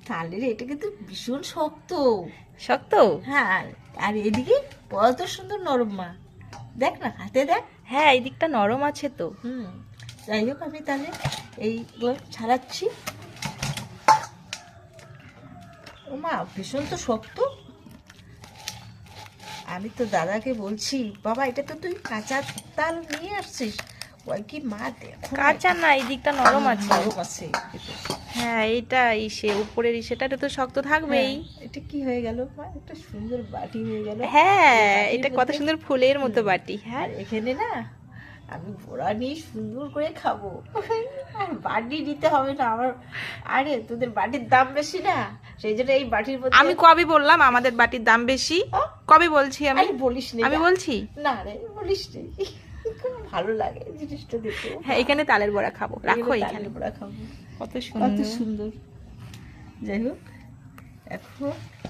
তালের এটা কিন্তু ভীষণ শক্ত। শক্ত? হ্যাঁ, আর এদিকে কত সুন্দর নরম মা, দেখ না হাতে দেখ। হ্যাঁ, এই দিকটা নরম আছে তো। যাই হোক, আমি তাহলে এইগুলো ছাড়াচ্ছি। ও মা, ভীষণ তো শক্ত। আমি তো দাদাকে বলছি, বাবা এটা তো তুই কাঁচা তাল নিয়ে আসছিস। ওই কি মা দেখো না, কাঁচা না, এই দিকটা নরম আছে। নরম আছে। হ্যাঁ, এইটা ইসে উপরের ইসেটা এটা তো শক্ত থাকবেই। হ্যাঁ, এটা কি হয়ে গেল মা, একটা সুন্দর বাটি হয়ে গেল। হ্যাঁ, এই এটা বাটির কত মধ্যে- সুন্দর ফুলের মতো বাটি। হ্যাঁ, আর এখানে না আমি বড়া নিয়ে সুন্দর করে খাবো। আর বাটি নিতে হবে না আমার। আরে তোদের বাটির দাম বেশি না, সেই জন্য এই বাটির মধ্যে। আমি কবে বললাম আমাদের বাটির দাম বেশি? কবে বলছি আমি? আরে বলিস নি, আমি বলছি না রে, বলিস নি। খুব ভালো লাগে জিনিসটা দেখতে। হ্যাঁ, এখানে তালের বড়া খাবো, রাখো তালের এখানে। বড়া খাবো, কত কত সুন্দর। সুন্দর। যাই হোক, এখন